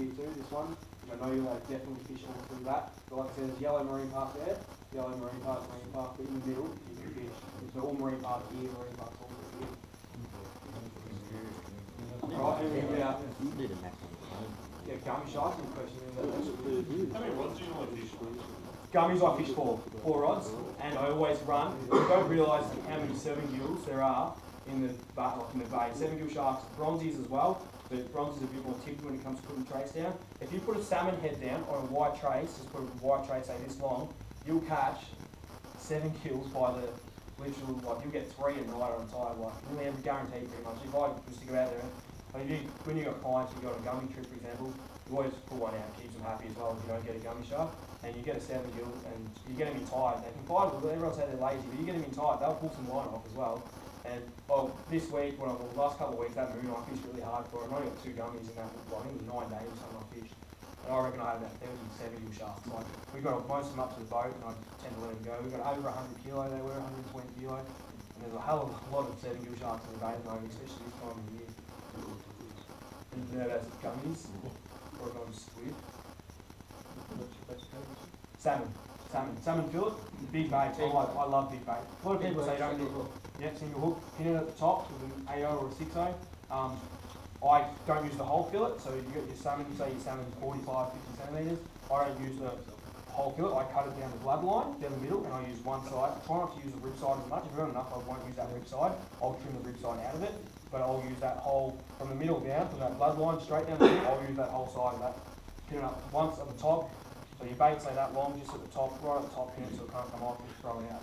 year too, this one. I know you'll definitely fish all through that. But like I said, there's yellow marine park there, yellow marine park, but in the middle, you can fish. So all marine park here, marine park all here. Right, and we out. Yeah, gummy sharks in question. How many rods do you want to fish? Gummies I fish for 4 rods, and I always run. You don't realise how many 7-gills there are in the bay. 7-gill sharks, bronzies as well, but bronzies are a bit more tippy when it comes to putting trace down. If you put a salmon head down on a white trace, just put a white trace say this long, you'll catch 7 kills by the literal, you'll get 3 at night on a tide, nearly every guaranteed pretty much. If I was to go out there, when you've got clients, you've got a gummy trip for example, you always pull one out, keeps them happy as well if you don't get a gummy shark. And you get a 7-gill and you get them in tide. They can fight with it, everyone say they're lazy, but you get them in tide, they'll pull some line off as well. And this week, the last couple of weeks, that moon I fished really hard for it. I only got 2 gummies in that, I think it was 9 days or something I fished. And I reckon I had about 30 7-gill sharks. We got most of them up to the boat and I tend to let them go. We got over 100 kilo, they were 120 kilo. And there's a hell of a lot of 7-gill sharks in the bay at the moment, especially this time of the year. And you know those gummies, or not squid. Salmon fillet, big bait. I love big bait. A lot of people say don't get single hook, pin it at the top with an 8-0 or a 6-0. I don't use the whole fillet, so you get your salmon, say your salmon is 45, 50 centimetres. I don't use the whole fillet, I cut it down the bloodline, down the middle, and I use one side. I try not to use the rib side as much. If I've got enough, I won't use that rib side. I'll trim the rib side out of it, but I'll use that whole, from the middle down, from that bloodline straight down the middle, I'll use that whole side of that. Pin it up once at the top. So your bait's like that long, just at the top, right at the top pin it so it can't come off and throw it out.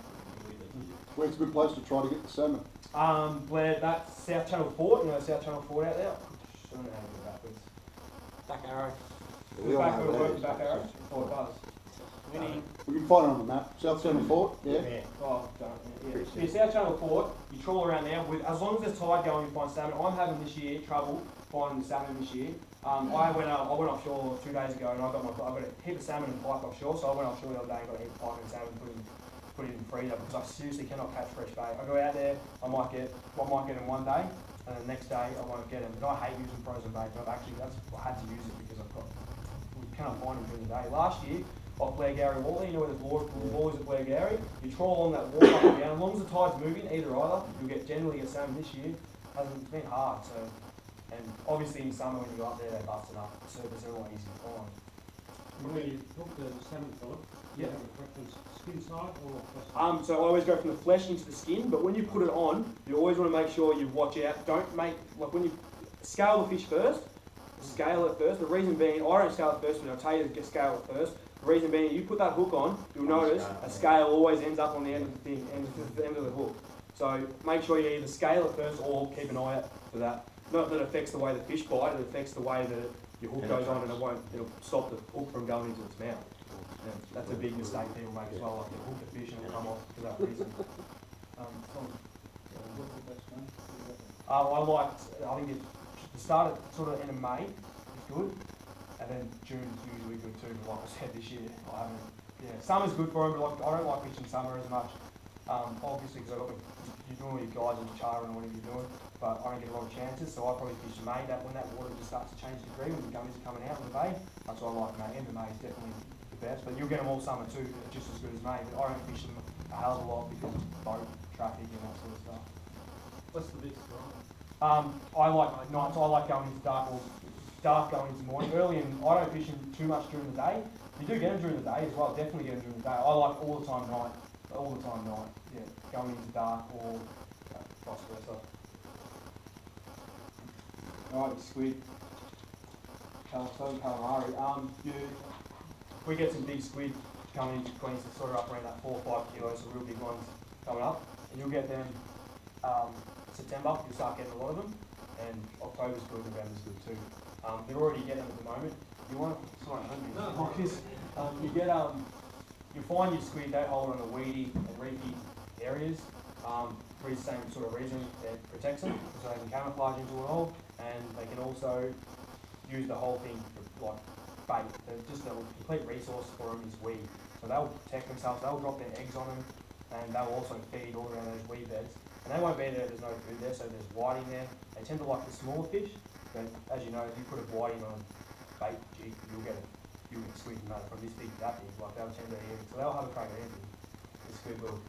Where's a good place to try to get the salmon? Blair, that's South Channel Fort, you know South Channel Fort out there? I don't know how to go backwards. Back arrow. Back arrow? Oh, it does. We can find it on the map. South Channel Fort, yeah? Oh, yeah. South Channel Fort, you trawl around there, as long as there's tide going, you find salmon. I'm having this year trouble finding the salmon this year. I went offshore 2 days ago and I got a heap of salmon and pike offshore, so I went offshore the other day and got a heap of pike and salmon put it in the freezer because I seriously cannot catch fresh bait. I go out there, I might get them one day, and the next day I won't get them. But I hate using frozen bait, but I had to use it because we cannot find them during the day. Last year, off Blair Gowrie Wall, you know where the wall is at Blair Gowrie, you trawl along that wall up and down, as long as the tide's moving, either, you'll generally get salmon. This year. It's been hard, so. And obviously in summer when you go up there, they bust it up. So it's a lot easier to find. When you hook the salmon fillet, do you have a preference, skin side or flesh? So I always go from the flesh into the skin, but when you put it on, you always want to make sure you watch out. Don't make, when you scale the fish first, scale it first. The reason being, I don't scale it first, but I'll tell you to scale it first. The reason being, you put that hook on, you'll notice a scale always ends up on the end of the end of the hook. So make sure you either scale it first or keep an eye out for that. Not that it affects the way the fish bite, it affects the way that your hook goes on and it'll stop the hook from going into its mouth. And that's a big mistake people make as well, like they'll hook the fish and it'll come off for that reason. I think it started sort of end of May, it's good, and then June's usually good too, but like I said this year, summer's good for them, but I don't like fishing summer as much, obviously because you're doing all your guides and your char and whatever you're doing, but I don't get a lot of chances, so I probably fish May, when that water just starts to change degree, when the gummies are coming out of the bay, that's what I like May. End of May is definitely the best, but you'll get them all summer too, just as good as May, but I don't fish them a hell of a lot because of boat traffic and that sort of stuff. What's the best time? I like nights, I like going into dark going into morning early, and I don't fish them too much during the day. You do get them during the day as well, definitely get them during the day. I like all the time night, yeah, going into dark or vice versa. Alright, squid, calamari. We get some big squid coming into Queensland, sort of up around that 4 or 5 kilos, so real big ones coming up, and you'll get them September, you'll start getting a lot of them, and October's good, November's good too. They're already getting them at the moment. You want to, sorry, because you get you find your squid don't hold on the weedy and reefy areas. For the same sort of reason, it protects them, so they can camouflage into it all, and they can also use the whole thing for like bait. Just a complete resource for them is weed. So they'll protect themselves, they'll drop their eggs on them, and they'll also feed all around those weed beds. And they won't be there if there's no food there, so there's whiting there. They tend to like the smaller fish, but as you know, if you put a whiting on bait, you'll get squid from this big to that big, like they'll tend to eat. So they'll have a crack at anything. The squid will.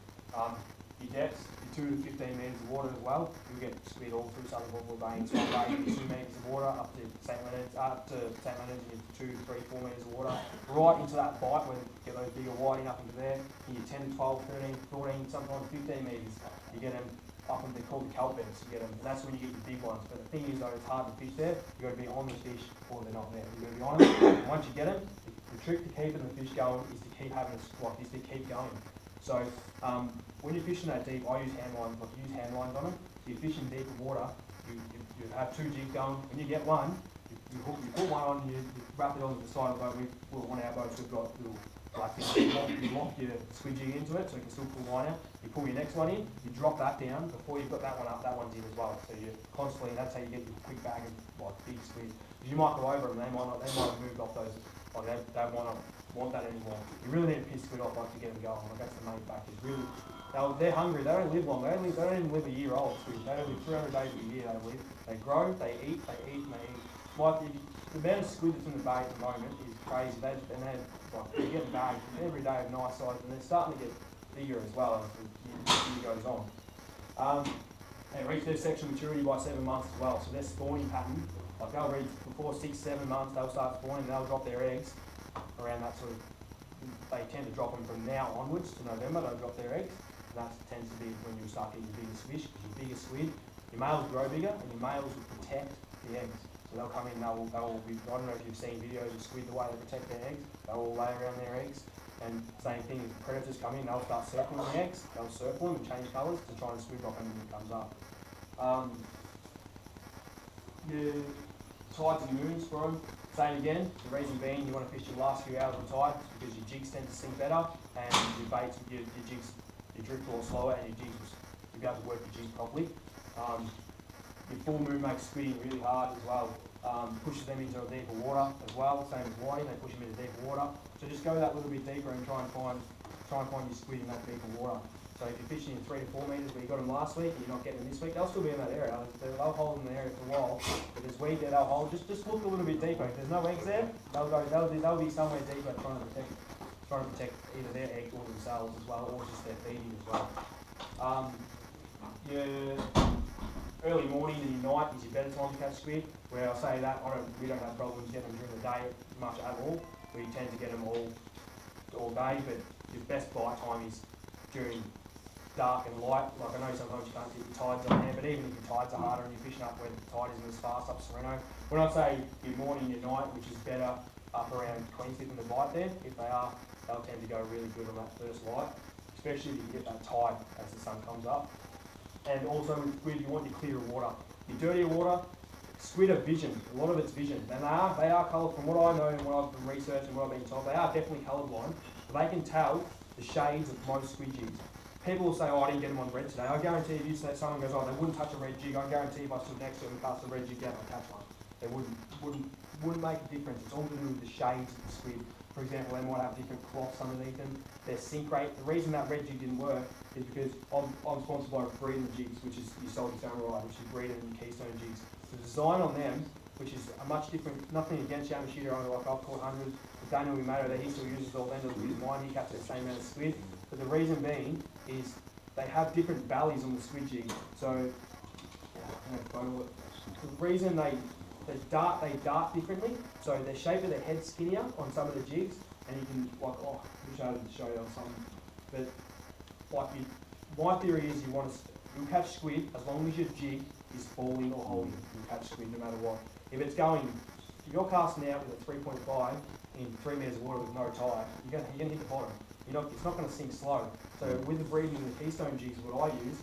Your depths, your 2 to 15 metres of water as well, you'll get squid all through Southern Buffalo Bay. In Swan Bay, you get 2 metres of water up to St. Leonard's, you get 2, 3, 4 metres of water, right into that bite where you get those bigger whiting up into there. You get 10, 12, 13, 14, sometimes 15 metres. You get them up into called the kelp beds. You get them, and that's when you get your big ones. But the thing is though, it's hard to fish there. You got to be on the fish before they're not there. You got to be on them. And once you get them, the trick to keeping the fish going is to keep having a squat, is to keep going. So when you're fishing that deep, I use hand lines, on them. So you're fishing deeper water, you have 2 jigs going. When you get one, you put one on, you wrap it onto the side of the boat. On our boats, we've got little like you lock your squid jig into it so you can still pull line out. You pull your next one in, you drop that down. Before you put that one up, that one's in as well. So you're constantly, and that's how you get your quick bag of like big squid. You might go over them, they might have moved off those, like they might not want that anymore. You really need to piss squid off like to get them going. Like that's the main factor. Really, they're hungry. They don't live long. They don't even live a year old. Squid. They don't live 300 days a year. They live. They grow. They eat. And they eat. Like the amount of squid that's in the bay at the moment is crazy. They're getting bagged every day of nice size, and they're starting to get bigger as well as the year goes on. They reach their sexual maturity by 7 months as well. So their spawning pattern, like they'll reach before 6, 7 months, they'll start spawning. They'll drop their eggs around that sort of. They tend to drop them from now onwards to November. They'll drop their eggs, and that tends to be when you start getting your biggest fish. Your biggest squid, your males grow bigger, and your males will protect the eggs. So they'll come in. They will be. I don't know if you've seen videos of squid the way they protect their eggs. They'll all lay around their eggs. And same thing, if predators come in, they'll start circling the eggs. They'll circle them and change colours to try and squid rock them when it comes up. Your tides and moons for them. Same again. The reason being, you want to fish your last few hours on tide because your jigs tend to sink better, and your baits, your jigs, your drift a lot slower, and your jigs, you'll be able to work your jigs properly. Your full moon makes squidding really hard as well. Pushes them into deeper water as well. Same as whiting, they push them into deeper water. So just go that little bit deeper and try and find your squid in that deeper water. So if you're fishing in 3 to 4 metres where you got them last week and you're not getting them this week, they'll still be in that area. They'll hold in the area for a while. If there's weed there, they'll hold. Just look a little bit deeper. If there's no eggs there, they'll be somewhere deeper trying to protect either their egg or themselves as well, or just their feeding as well. Your early morning and your night is your better time to catch squid. Where I say that, we don't have problems getting them during the day much at all. We tend to get them all day, but your best bite time is during dark and light. Like I know sometimes you can't get your tides on there, but even if your tides are harder and you're fishing up where the tide isn't as fast up Sereno, when I say your morning, your night, which is better up around Queenscliff and the bite there, if they are, they'll tend to go really good on that first light, especially if you get that tide as the sun comes up. And also with squid, you want your clearer water. Your dirtier water, squid are vision. A lot of it's vision. And they are coloured. From what I know and what I've been researching and what I've been told, they are definitely colourblind. But they can tell the shades of most squid jigs. People will say, oh, I didn't get them on red today. I guarantee if you say someone goes, oh, they wouldn't touch a red jig, I guarantee if I stood next to them and cast a red jig down, I'd catch one. They wouldn't make a difference. It's all to do with the shades of the squid. For example, they might have different cloths underneath them. Their sink rate. The reason that red jig didn't work is because I'm responsible for breeding the jigs, which is your salty samurai, which is breeding your keystone jigs. The design on them, which is a much different, nothing against Yamashita, like I've caught hundreds, but Daniel Umato, that he still uses all them, doesn't use mine, he catches the same amount of squid. But the reason being is they have different bellies on the squid jig. So, the reason they dart differently. So the shape of their head skinnier on some of the jigs, and you can like I wish show you on something. But like my theory is you'll catch squid as long as your jig is falling or holding. You'll catch squid no matter what. If you're casting out with a 3.5 in 3 metres of water with no tide, you're gonna hit the bottom. It's not going to sink slow. So with the breeding and the keystone jigs, what I use,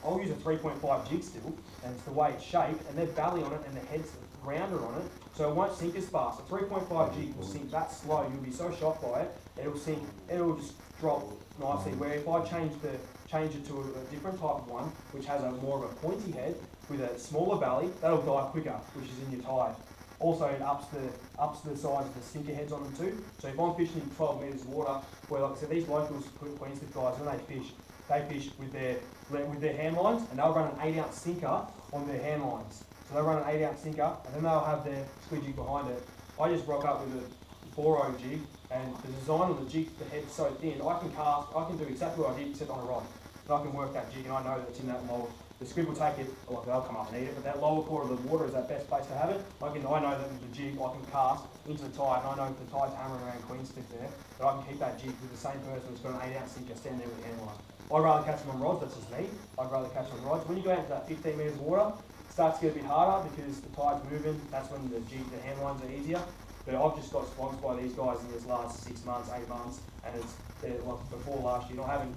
I'll use a 3.5 jig still, and it's the way it's shaped, and their belly on it and the head's rounder on it, so it won't sink as fast. A 3.5 jig will sink that slow. You'll be so shocked by it, it'll sink. It'll just drop nicely. Where if I change it to a different type of one, which has a more of a pointy head with a smaller belly, that'll die quicker, which is in your tide. Also, it ups the size of the sinker heads on them too. So if I'm fishing in 12 metres of water, where like I said, these locals, Queenscliff guys, when they fish with their hand lines, and they'll run an 8-ounce sinker on their hand lines. So they'll run an 8-ounce sinker, and then they'll have their squid jig behind it. I just rock up with a 4-0 jig, and the design of the jig, the head's so thin, I can do exactly what I did except on a rod. And I can work that jig, and I know that it's in that lower. The squid will take it, like they'll come up and eat it, but that lower quarter of the water is that best place to have it. I know that with the jig I can cast into the tide, and I know if the tide's hammering around Queenscliff there, that I can keep that jig with the same person that's got an 8-ounce sinker stand there with the hand line. I'd rather catch them on rods, that's just me. I'd rather catch them on rods. When you go out to that 15 metres of water, it starts to get a bit harder because the tide's moving. That's when the hand lines are easier. But I've just got sponsored by these guys in this last 6 months, 8 months, and they're like before last year. I haven't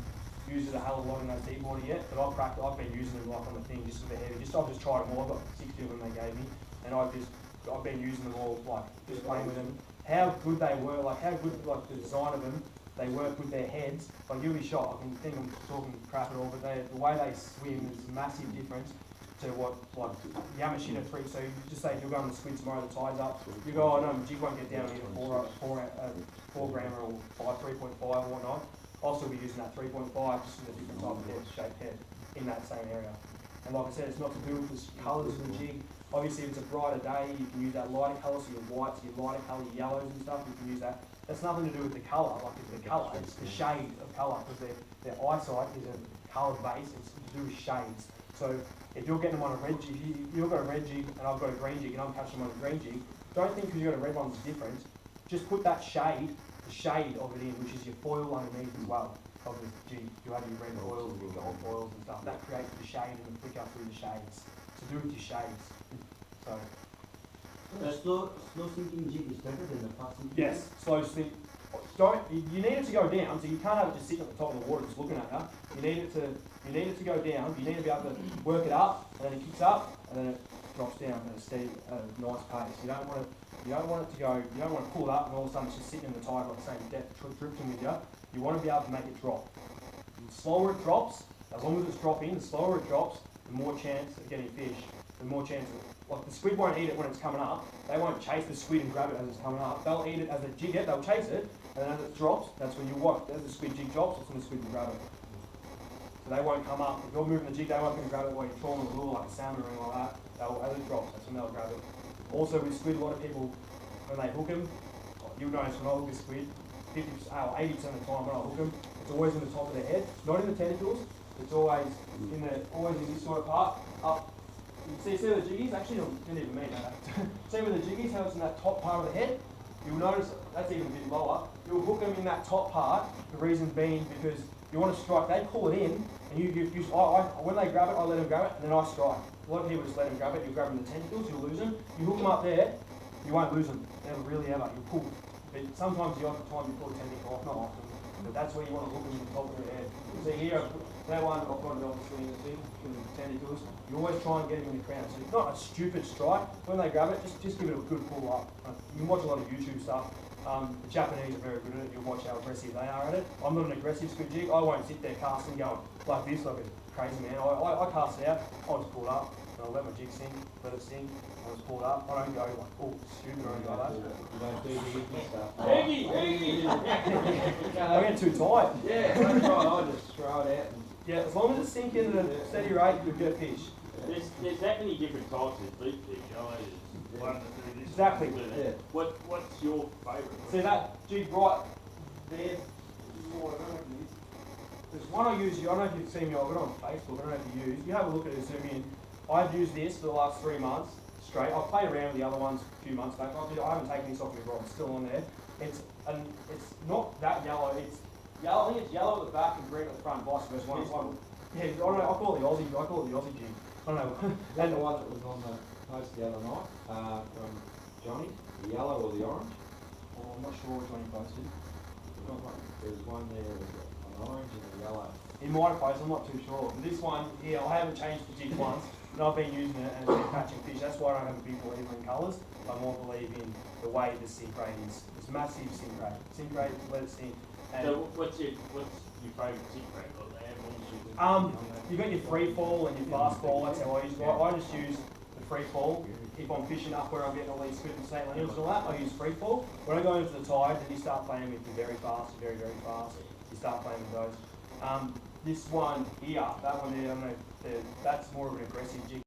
used it a hell of a lot in that deep water yet, but I've been using them like on the thing just a bit heavy. I've just tried them all. I've got 60 of them they gave me, and I've been using them all, like just playing with them. How good they were, like how good like the design of them. They work with their heads. Like you'll be shocked. I think I'm talking crap at all, but the way they swim is a massive difference to what like Yamashita 3. So you just say if you're going to squid tomorrow, the tide's up. You go, oh no, jig won't get down here 4 grammer or 3.5 or whatnot. I'll still be using that 3.5 just with a different type of shaped head in that same area. And like I said, it's not to do with the colours of the jig. Obviously, if it's a brighter day, you can use that lighter colour, so your whites, your lighter colour, your yellows and stuff, you can use that. That's nothing to do with the colour, like it's the colour, it's the shade of colour, because their eyesight is a coloured base, it's to do with shades. So if you're getting them on a red jig, you've got a red jig and I've got a green jig and I'm catching them on a green jig, don't think because you've got a red one is different. Just put that shade, the shade of it in, which is your foil underneath as well of the jig. You have your red foils and your gold foils and stuff. That creates the shade and the flicker through the shades. To do with your shades. So the slow sinking jig is better than the fast sinking. yes, slow sink. You need it to go down, so you can't have it just sitting at the top of the water just looking at you. You need it to go down. You need to be able to work it up, and then it kicks up, and then it drops down at a steady, nice pace. You don't want it to go. You don't want to pull it up, and all of a sudden it's just sitting in the tide like the same depth, drifting with you. You want to be able to make it drop. The slower it drops, as long as it's dropping, the slower it drops, the more chance of getting fish. The more chance of, like the squid won't eat it when it's coming up. They won't chase the squid and grab it as it's coming up. They'll eat it as they jig it, they'll chase it, and then as it drops, that's when you watch. As the squid jig drops, that's when the squid will grab it. So they won't come up. If you're moving the jig, they won't grab it while you're trawling the lure like a salmon or anything like that. As it drops, that's when they'll grab it. Also with squid, a lot of people, when they hook them, you'll notice when I hook a squid, 80% of the time when I hook them, it's always in the top of their head, not in the tentacles. It's always in this sort of part, up. You see where the jiggies? Actually, you didn't even mean that. See where the jiggies, how it's in that top part of the head? You'll notice that's even a bit lower. You'll hook them in that top part, the reason being because you want to strike, they pull it in, and when they grab it, I let them grab it, and then I strike. A lot of people just let them grab it, you grab them in the tentacles, you'll lose them. You hook them up there, you won't lose them, never really ever. You'll pull. But sometimes the odd time you pull a tentacle off, not often. But that's where you want to hook them in the top of their head. See here, that one I've got it obviously in the thing, in the tentacles. You always try and get them in the crown. So it's not a stupid strike. When they grab it, just give it a good pull up. You can watch a lot of YouTube stuff. The Japanese are very good at it. You watch how aggressive they are at it. I'm not an aggressive squid jig. I won't sit there casting going like this, like a crazy man. I cast it out. I'll just pull it up. And I'll let my jig sing, let it sing. I'll just pull it up. I don't go like, oh, stupid or anything like that. You don't do the hickey stuff. Eggy! I get too tight. Yeah, that's right. I just throw it out. Yeah, as long as it's sinking at a steady rate, you'll get fish. There's that many different types of deep fish. One to do this. Exactly. Yeah. What's your favourite? See that jig right there? There's one I use. I don't know if you've seen me. I've got it on Facebook. I don't know if you use. You have a look at it. Zoom in. I've used this for the last 3 months straight. I've played around with the other ones a few months back. I haven't taken this off my rod. It's still on there. It's not that yellow. It's yellow. I think it's yellow at the back and green at the front. Vice versa. Yeah, I don't know. I call it the Aussie jig. I don't know. And the one that was on the post the other night from Johnny, the yellow or the orange? Oh, I'm not sure which one he posted. There's one there with an orange and a yellow. He might have posted, I'm not too sure. This one here, I haven't changed the jig once, and I've been using it and it's been catching fish. That's why I don't have a big believer in colours. I more believe in the way the sink rate is. It's massive sink rate. Sink rate, let it sink. And So what's your favourite sink rate? you've got your free fall and your fast fall. That's how I use it. I just use the free fall. If I'm fishing up where I'm getting all these squid and St. Leonards and all that, I use free fall. When I go into the tide, then you start playing with your very fast, very, very fast. You start playing with those. This one here, that one there, I don't know, that's more of an aggressive jig.